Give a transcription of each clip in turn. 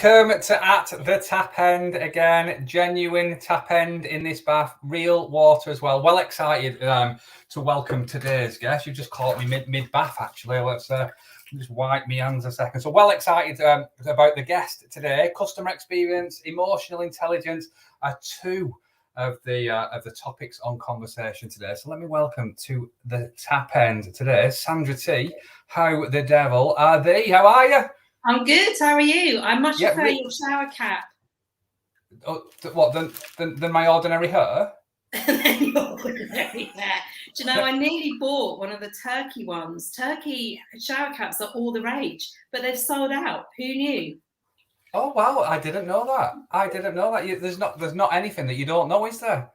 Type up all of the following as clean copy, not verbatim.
Welcome to At the Tap End again. Genuine tap end in this bath, real water as well. Well excited to welcome today's guest. You just caught me mid bath actually. Let's just wipe my hands a second. So well excited about the guest today. Customer experience, emotional intelligence are two of the topics on conversation today. So let me welcome to the tap end today, Sandra T. How the devil are thee? How are you? I'm good. How are you? I much prefer your shower cap. Oh, what than my ordinary hair? Than your ordinary hair. Do you know, I nearly bought one of the turkey ones. Turkey shower caps are all the rage, but they've sold out. Who knew? Oh wow, I didn't know that. There's not anything that you don't know, is there?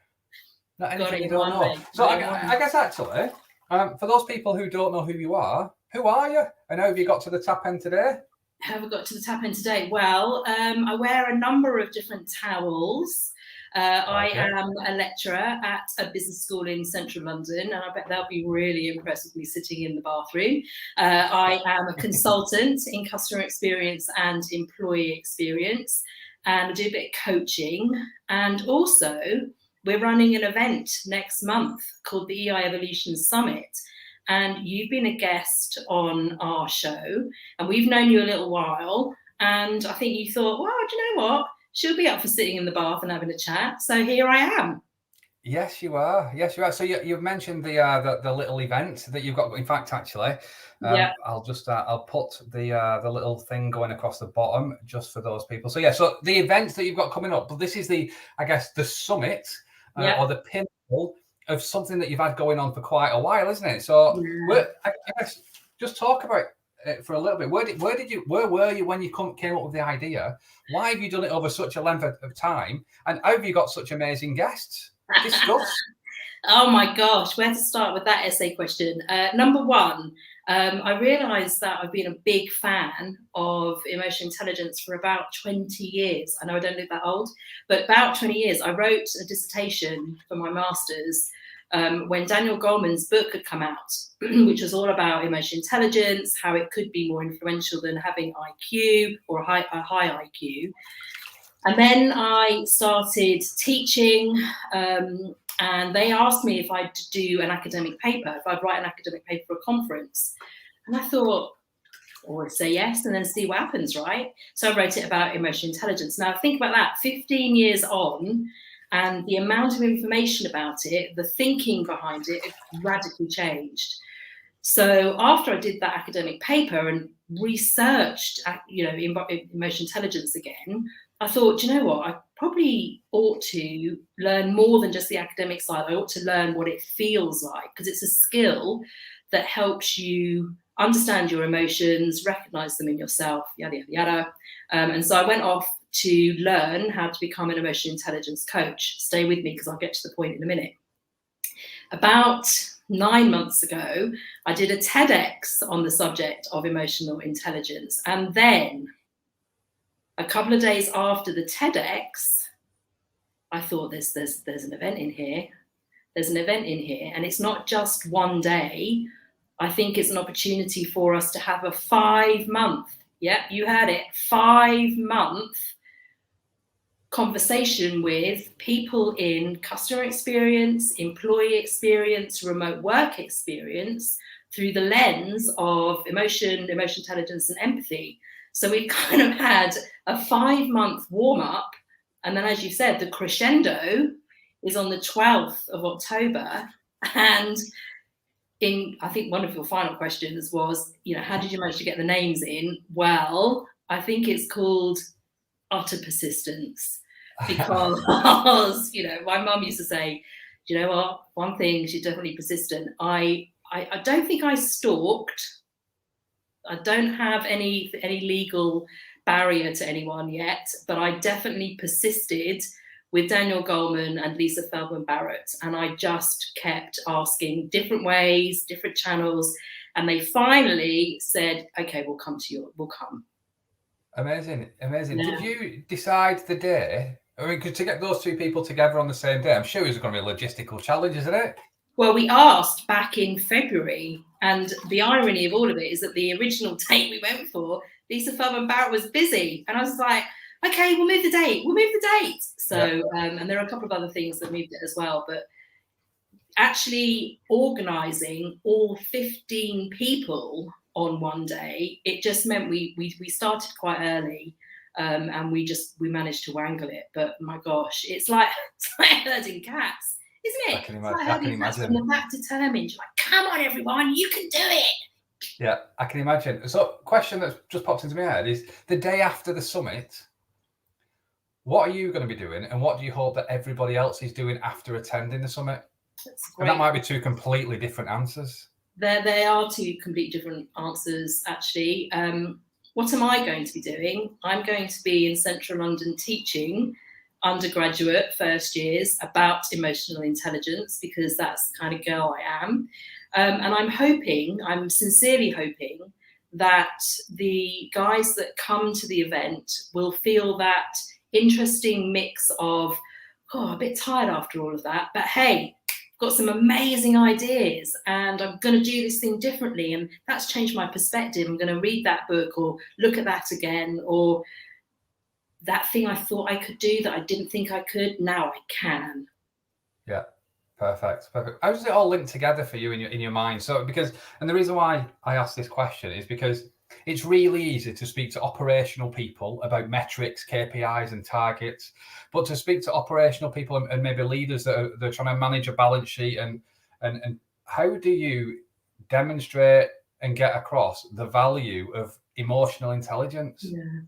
Not anything you don't know. So I guess actually, for those people who don't know who you are you? And how have you got to the tap end today? How have I got to the tap end today? Well, I wear a number of different towels. I am a lecturer at a business school in central London, and I bet they'll be really impressed with me sitting in the bathroom. I am a consultant in customer experience and employee experience, and I do a bit of coaching. And also, we're running an event next month called the EI Evolution Summit. And you've been a guest on our show, and we've known you a little while. And I think you thought, well, do you know what? She'll be up for sitting in the bath and having a chat. So here I am. Yes, you are. So you've mentioned the little event that you've got. In fact, actually, I'll put the little thing going across the bottom just for those people. So so the events that you've got coming up. But this is the summit or the pinnacle of something that you've had going on for quite a while, isn't it? So I guess just talk about it for a little bit. Where were you when you came up with the idea? Why have you done it over such a length of time? And how have you got such amazing guests? Discuss. Oh my gosh, where to start with that essay question? Number one, I realised that I've been a big fan of emotional intelligence for about 20 years. I know I don't look that old, but about 20 years. I wrote a dissertation for my master's when Daniel Goleman's book had come out, which was all about emotional intelligence, how it could be more influential than having IQ or a high IQ. And then I started teaching, and they asked me if I'd do an academic paper, if I'd write an academic paper for a conference. And I thought, well, I'd say yes and then see what happens, right? So I wrote it about emotional intelligence. Now, think about that, 15 years on, and the amount of information about it, the thinking behind it radically changed. So after I did that academic paper and researched, emotional intelligence again, I thought, you know what, I probably ought to learn more than just the academic side. I ought to learn what it feels like, because it's a skill that helps you understand your emotions, recognize them in yourself, yada, yada, yada. And so I went off to learn how to become an emotional intelligence coach. Stay with me because I'll get to the point in a minute. About 9 months ago, I did a TEDx on the subject of emotional intelligence. And then a couple of days after the TEDx, I thought there's an event in here. There's an event in here. And it's not just one day. I think it's an opportunity for us to have a 5-month, you heard it, 5-month conversation with people in customer experience, employee experience, remote work experience through the lens of emotional intelligence and empathy. So we kind of had a 5-month warm-up. And then, as you said, the crescendo is on the 12th of October. And I think one of your final questions was, how did you manage to get the names in? Well, I think it's called utter persistence, because, my mum used to say, you know what, one thing, she's definitely persistent. I don't think I stalked. I don't have any legal barrier to anyone yet, but I definitely persisted with Daniel Goleman and Lisa Feldman Barrett. And I just kept asking different ways, different channels. And they finally said, okay, we'll come. Amazing. Yeah. Did you decide the day? I mean, to get those two people together on the same day, I'm sure it's going to be a logistical challenge, isn't it? Well, we asked back in February, and the irony of all of it is that the original date we went for, Lisa Feldman Barrett was busy. And I was like, okay, we'll move the date. So, and there are a couple of other things that moved it as well, but actually organising all 15 people on one day, it just meant we started quite early, and we managed to wangle it. But my gosh, it's like herding cats, isn't it? I can imagine. When you're that determined, you're like, come on, everyone, you can do it. Yeah, I can imagine. So, question that's just popped into my head is the day after the summit. What are you going to be doing, and what do you hope that everybody else is doing after attending the summit? And that might be two completely different answers. They are two completely different answers, actually. What am I going to be doing? I'm going to be in Central London teaching undergraduate first years about emotional intelligence, because that's the kind of girl I am. And I'm sincerely hoping that the guys that come to the event will feel that interesting mix of, a bit tired after all of that, but hey, got some amazing ideas and I'm going to do this thing differently, and that's changed my perspective. I'm going to read that book or look at that again, or that thing I thought I could do that I didn't think I could, now I can. Yeah, perfect. How does it all link together for you in your mind? So and the reason why I asked this question is because it's really easy to speak to operational people about metrics, KPIs and targets, but to speak to operational people and maybe leaders that are trying to manage a balance sheet and how do you demonstrate and get across the value of emotional intelligence? Yeah,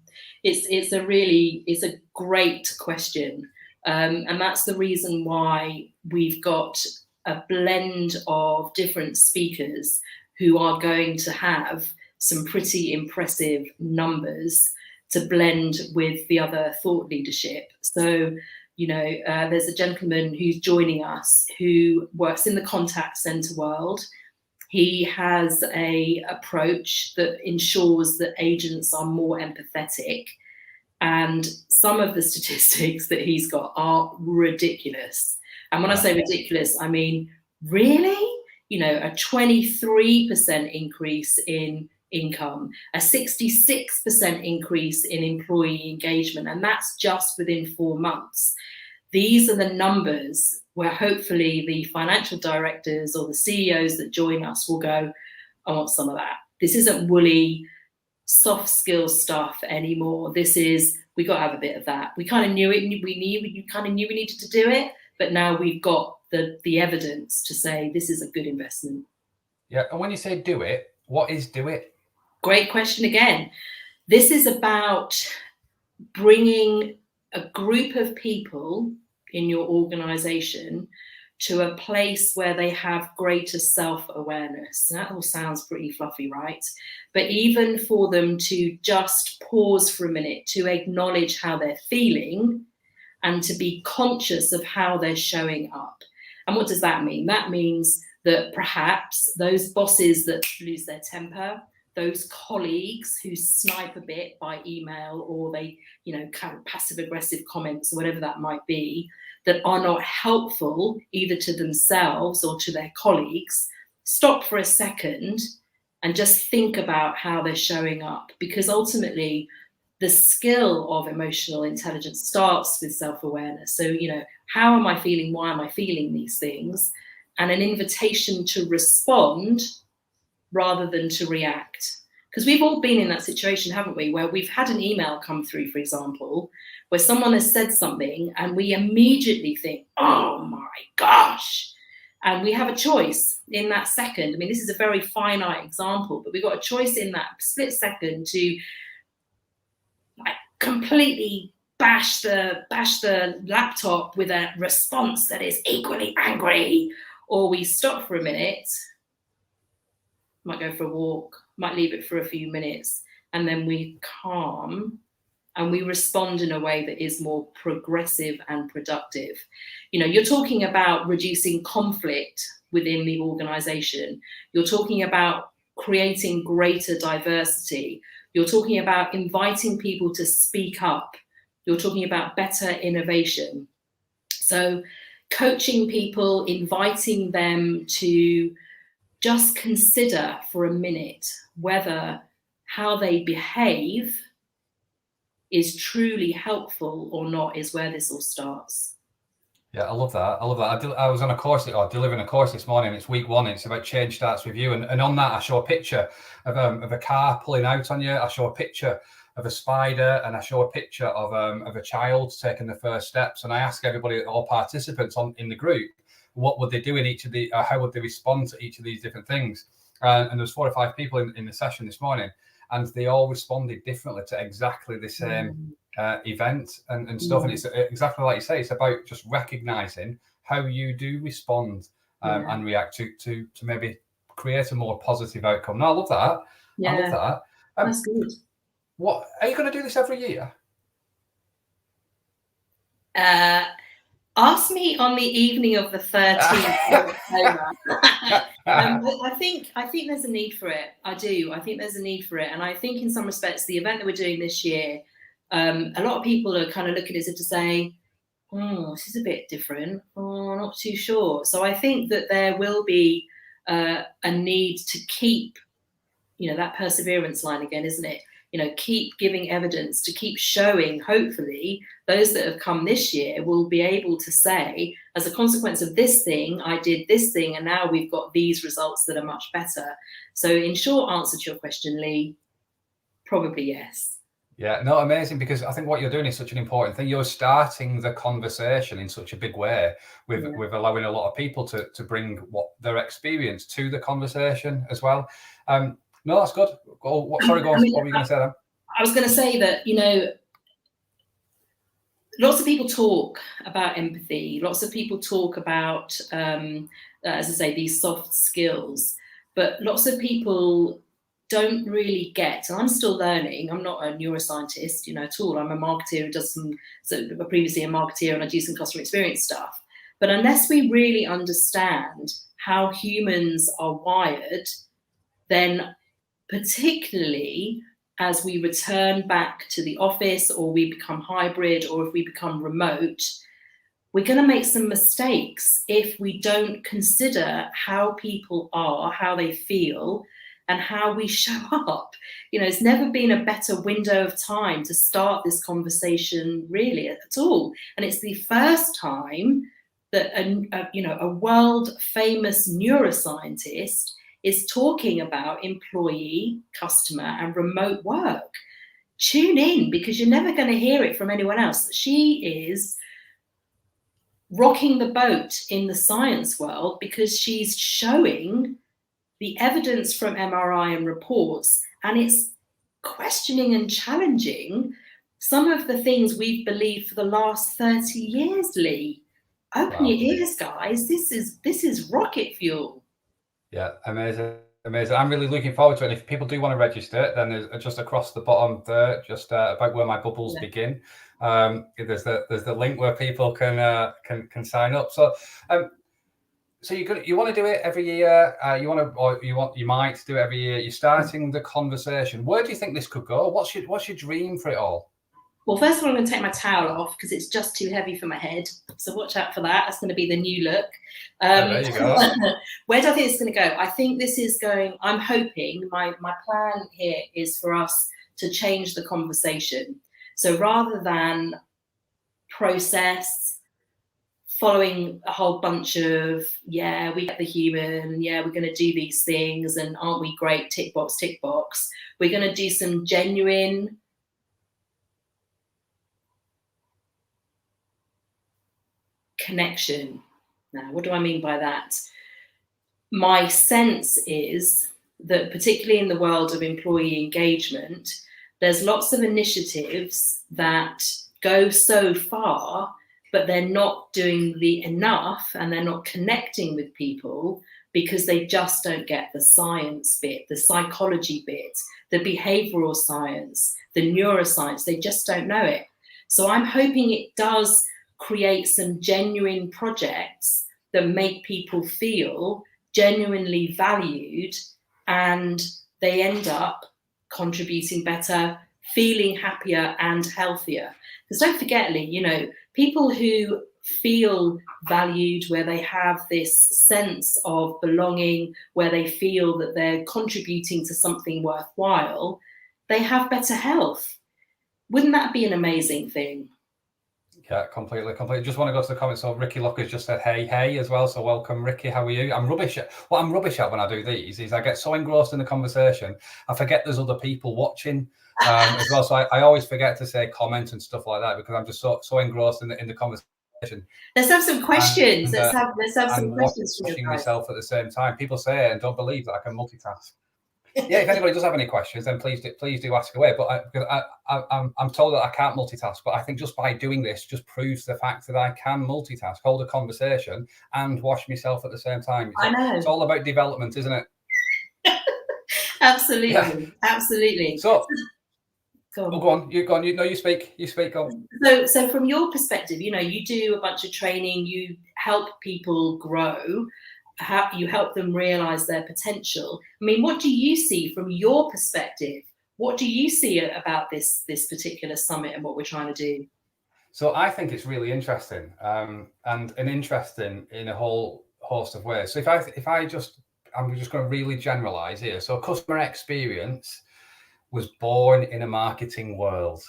it's a great question, and that's the reason why we've got a blend of different speakers who are going to have some pretty impressive numbers to blend with the other thought leadership. So, there's a gentleman who's joining us who works in the contact center world. He has an approach that ensures that agents are more empathetic. And some of the statistics that he's got are ridiculous. And when I say ridiculous, I mean, really? A 23% increase in income, a 66% increase in employee engagement, and that's just within 4 months. These are the numbers where hopefully the financial directors or the CEOs that join us will go, I want some of that. This isn't woolly, soft skill stuff anymore. This is, we got to have a bit of that. We kind of knew it. You kind of knew we needed to do it, but now we've got the evidence to say this is a good investment. Yeah, and when you say do it, what is do it? Great question again. This is about bringing a group of people in your organization to a place where they have greater self-awareness. That all sounds pretty fluffy, right? But even for them to just pause for a minute, to acknowledge how they're feeling and to be conscious of how they're showing up. And what does that mean? That means that perhaps those bosses that lose their temper, those colleagues who snipe a bit by email, or they, kind of passive aggressive comments or whatever that might be, that are not helpful either to themselves or to their colleagues, stop for a second and just think about how they're showing up. Because ultimately, the skill of emotional intelligence starts with self-awareness. So, how am I feeling? Why am I feeling these things? And an invitation to respond rather than to react. Because we've all been in that situation, haven't we, where we've had an email come through, for example, where someone has said something and we immediately think, oh my gosh. And we have a choice in that second. I mean, this is a very finite example, but we've got a choice in that split second to completely bash the laptop with a response that is equally angry, or we stop for a minute, might go for a walk, might leave it for a few minutes, and then we calm and we respond in a way that is more progressive and productive. You're talking about reducing conflict within the organization. You're talking about creating greater diversity. You're talking about inviting people to speak up. You're talking about better innovation. So coaching people, inviting them to just consider for a minute whether how they behave is truly helpful or not is where this all starts. Yeah, I love that. I love that. I was on a course, or delivering a course this morning. It's week 1. It's about change starts with you. And on that, I show a picture of a car pulling out on you. I show a picture of a spider, and I show a picture of a child taking the first steps. And I ask everybody, all participants in the group, what would they do in each of the, how would they respond to each of these different things? And there's 4 or 5 people in the session this morning, and they all responded differently to exactly the same event and stuff. And it's exactly like you say, it's about just recognizing how you do respond and react to maybe create a more positive outcome. No, I love that. I love that. That's good. What are you going to do this every year? Ask me on the evening of the 13th of October. I think there's a need for it. I do. I think there's a need for it. And I think in some respects, the event that we're doing this year, a lot of people are kind of looking at it to say, oh, this is a bit different. Oh, I'm not too sure. So I think that there will be a need to keep, that perseverance line again, isn't it? Keep giving evidence, to keep showing, hopefully, those that have come this year will be able to say, as a consequence of this thing, I did this thing, and now we've got these results that are much better. So in short answer to your question, Lee, probably yes. Yeah, no, amazing, because I think what you're doing is such an important thing. You're starting the conversation in such a big way with allowing a lot of people to bring what their experience to the conversation as well. No, that's good. Sorry, go on. What were you going to say then? I was going to say that, lots of people talk about empathy. Lots of people talk about, as I say, these soft skills. But lots of people don't really get, and I'm still learning. I'm not a neuroscientist, at all. I'm a marketer who does previously a marketer, and I do some customer experience stuff. But unless we really understand how humans are wired, then particularly as we return back to the office, or we become hybrid, or if we become remote, we're going to make some mistakes if we don't consider how people are, how they feel, and how we show up. It's never been a better window of time to start this conversation really at all. And it's the first time that a world famous neuroscientist is talking about employee, customer, and remote work. Tune in, because you're never going to hear it from anyone else. She is rocking the boat in the science world because she's showing the evidence from MRI and reports, and it's questioning and challenging some of the things we've believed for the last 30 years, Lee. Open your ears, guys. This is rocket fuel. Yeah, amazing. I'm really looking forward to it. And if people do want to register, then there's just across the bottom there, just about where my bubbles begin. There's the link where people can sign up. So you want to do it every year? You might do it every year. You're starting the conversation. Where do you think this could go? What's your dream for it all? Well, first of all, I'm going to take my towel off because it's just too heavy for my head. So watch out for that. That's going to be the new look. There you go. Where do I think it's going to go? I think this is going, I'm hoping, my plan here is for us to change the conversation. So rather than process, following a whole bunch of, we get the human, we're going to do these things, and aren't we great, tick box, we're going to do some genuine connection. Now, what do I mean by that? My sense is that particularly in the world of employee engagement, there's lots of initiatives that go so far, but they're not doing enough, and they're not connecting with people because they just don't get the science bit, the psychology bit, the behavioral science, the neuroscience. They just don't know it. So I'm hoping it does create some genuine projects that make people feel genuinely valued, and they end up contributing better, feeling happier and healthier. Because don't forget, Lee, people who feel valued, where they have this sense of belonging, where they feel that they're contributing to something worthwhile, they have better health. Wouldn't that be an amazing thing? Yeah, completely. Just want to go to the comments. So Ricky Locker's just said, hey, as well. So welcome, Ricky. How are you? I'm rubbish at when I do these is I get so engrossed in the conversation, I forget there's other people watching as well. So I always forget to say comment and stuff like that because I'm just so engrossed in the conversation. Let's have some questions. And, let's have some questions from watching myself at the same time. People say and don't believe that I can multitask. Yeah, if anybody does have any questions, then please do ask away. But I'm told that I can't multitask, but I think just by doing this just proves the fact that I can multitask, hold a conversation, and wash myself at the same time. I know. It's all about development, isn't it? Absolutely, yeah. Absolutely. So, go on. You speak. Go on. So from your perspective, you do a bunch of training. You help people grow. You help them realize their potential. I mean, what do you see from your perspective? What do you see about this particular summit and what we're trying to do? So I think it's really interesting, and interesting in a whole host of ways. So I'm just going to really generalize here. So customer experience was born in a marketing world.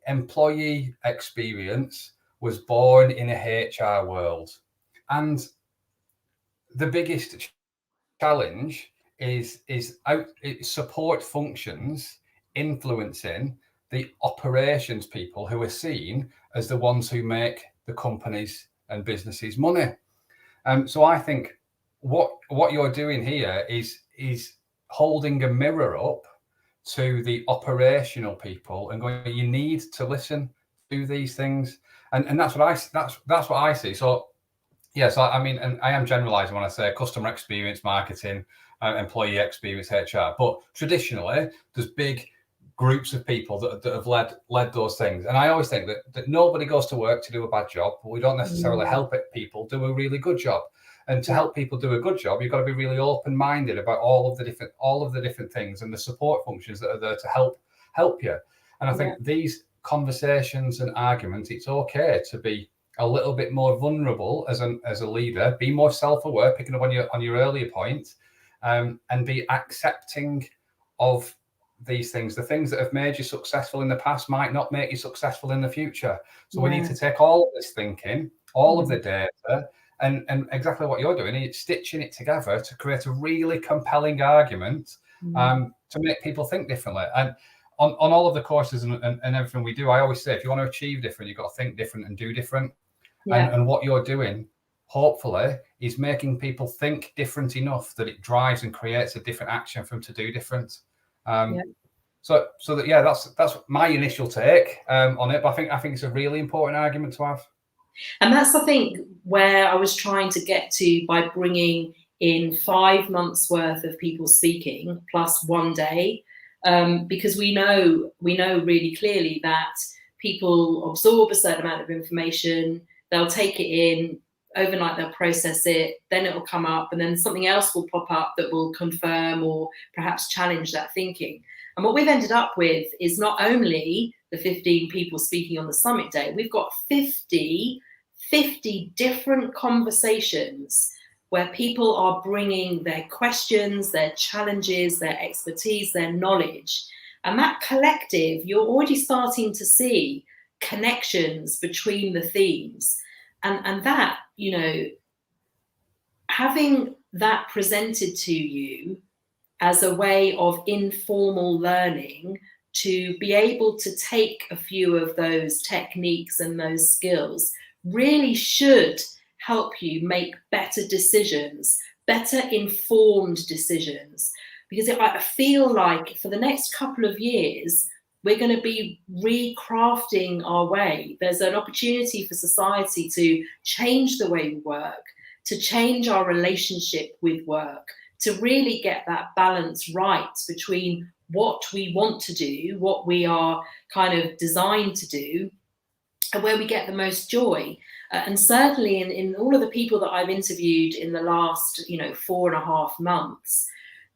Employee experience was born in a HR world, and the biggest challenge is support functions influencing the operations people who are seen as the ones who make the companies and businesses money. So I think what you're doing here is holding a mirror up to the operational people and going, you need to listen to these things, and that's what I see. So yes, I mean, and I am generalizing when I say customer experience marketing, employee experience HR. But traditionally, there's big groups of people that have led those things. And I always think that nobody goes to work to do a bad job, but we don't necessarily help people do a really good job. And to help people do a good job, you've got to be really open-minded about all of the different things and the support functions that are there to help you. And I think these conversations and arguments, it's okay to be a little bit more vulnerable as a leader, be more self-aware, picking up on your earlier point, and be accepting of these things. The things that have made you successful in the past might not make you successful in the future. So we need to take all of this thinking, all of the data, and exactly what you're doing, is stitching it together to create a really compelling argument to make people think differently. And on all of the courses and everything we do, I always say, if you want to achieve different, you've got to think different and do different. And what you're doing, hopefully, is making people think different enough that it drives and creates a different action for them to do different. So that's my initial take on it. But I think it's a really important argument to have. And that's, I think, where I was trying to get to by bringing in 5 months worth of people speaking plus 1 day, because we know really clearly that people absorb a certain amount of information. They'll take it in overnight, they'll process it, then it will come up, and then something else will pop up that will confirm or perhaps challenge that thinking. And what we've ended up with is not only the 15 people speaking on the summit day, we've got 50 different conversations where people are bringing their questions, their challenges, their expertise, their knowledge. And that collective, you're already starting to see connections between the themes, and that, having that presented to you as a way of informal learning, to be able to take a few of those techniques and those skills really should help you make better decisions, better informed decisions. Because I feel like for the next couple of years, we're going to be recrafting our way. There's an opportunity for society to change the way we work, to change our relationship with work, to really get that balance right between what we want to do, what we are kind of designed to do, and where we get the most joy. And certainly in all of the people that I've interviewed in the last 4.5 months,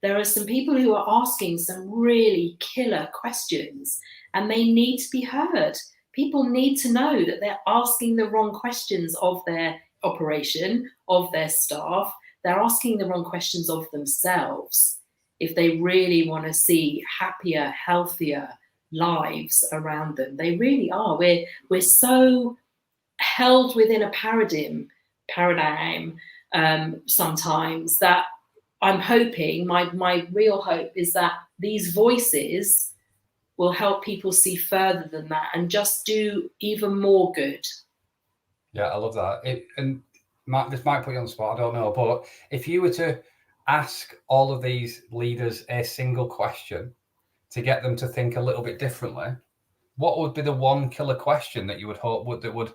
there are some people who are asking some really killer questions, and they need to be heard. People need to know that they're asking the wrong questions of their operation, of their staff. They're asking the wrong questions of themselves if they really want to see happier, healthier, lives around them. They really are. We're so held within a paradigm sometimes, that I'm hoping, my real hope is that these voices will help people see further than that and just do even more good. Yeah, I love that. This might put you on the spot, I don't know, but if you were to ask all of these leaders a single question to get them to think a little bit differently, what would be the one killer question that you would hope would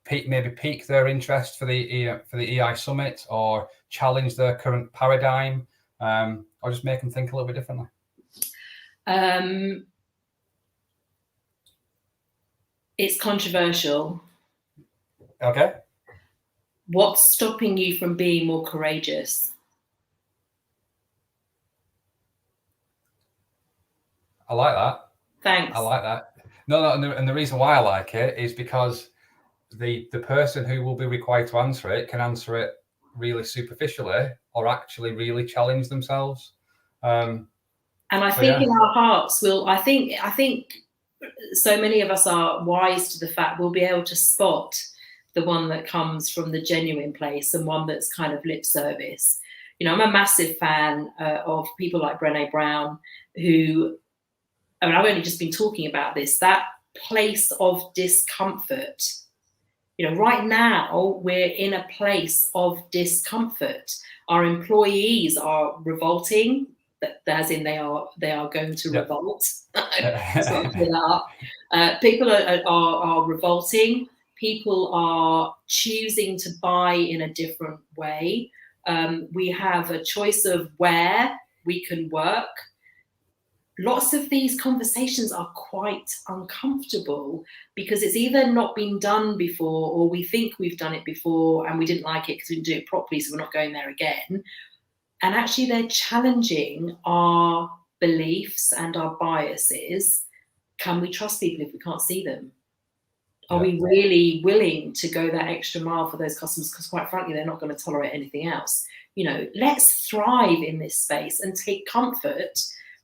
maybe pique their interest for the EI Summit, or challenge their current paradigm, or just make them think a little bit differently? It's controversial. Okay. What's stopping you from being more courageous? I like that. Thanks. I like that. No, and the reason why I like it is because the person who will be required to answer it can answer it really superficially, or actually really challenge themselves. And I think in our hearts, I think so many of us are wise to the fact we'll be able to spot the one that comes from the genuine place and one that's kind of lip service. I'm a massive fan of people like Brené Brown, who, I've only just been talking about this, that place of discomfort. Right now we're in a place of discomfort. Our employees are revolting, as in they are going to revolt. People are revolting. People are choosing to buy in a different way. We have a choice of where we can work. Lots of these conversations are quite uncomfortable because it's either not been done before, or we think we've done it before and we didn't like it because we didn't do it properly, so we're not going there again. And actually they're challenging our beliefs and our biases. Can we trust people if we can't see them? Are we really willing to go that extra mile for those customers? Because quite frankly, they're not going to tolerate anything else. Let's thrive in this space and take comfort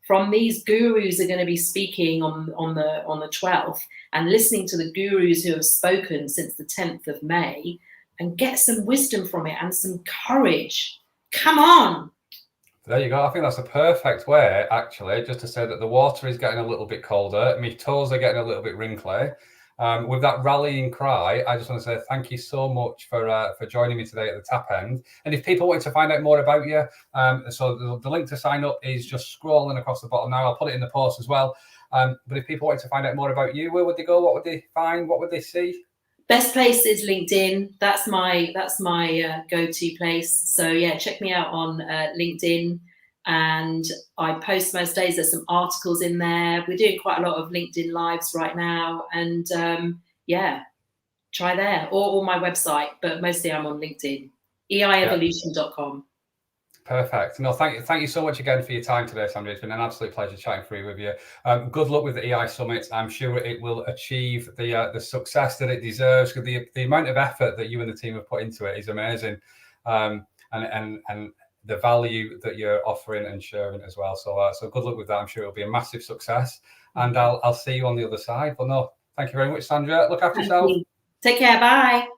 from these gurus who are going to be speaking on the 12th, and listening to the gurus who have spoken since the 10th of May, and get some wisdom from it and some courage. Come on. There you go. I think that's a perfect way, actually, just to say that the water is getting a little bit colder. My toes are getting a little bit wrinkly. With that rallying cry, I just want to say thank you so much for joining me today at the tap end. And if people wanted to find out more about you, so the link to sign up is just scrolling across the bottom now. I'll put it in the post as well. But if people wanted to find out more about you, where would they go? What would they find? What would they see? Best place is LinkedIn. That's my go-to place. So yeah, check me out on LinkedIn. And I post most days. There's some articles in there. We're doing quite a lot of LinkedIn lives right now, and try there, or my website, but mostly I'm on LinkedIn. EIevolution.com. Perfect. No, thank you so much again for your time today, Sandra. It's been an absolute pleasure chatting through with you. Good luck with the EI Summit. I'm sure it will achieve the success that it deserves. The amount of effort that you and the team have put into it is amazing, and the value that you're offering and sharing as well. So good luck with that. I'm sure it'll be a massive success, and I'll see you on the other side. But no, thank you very much, Sandra. Look after yourself. Take care. Bye.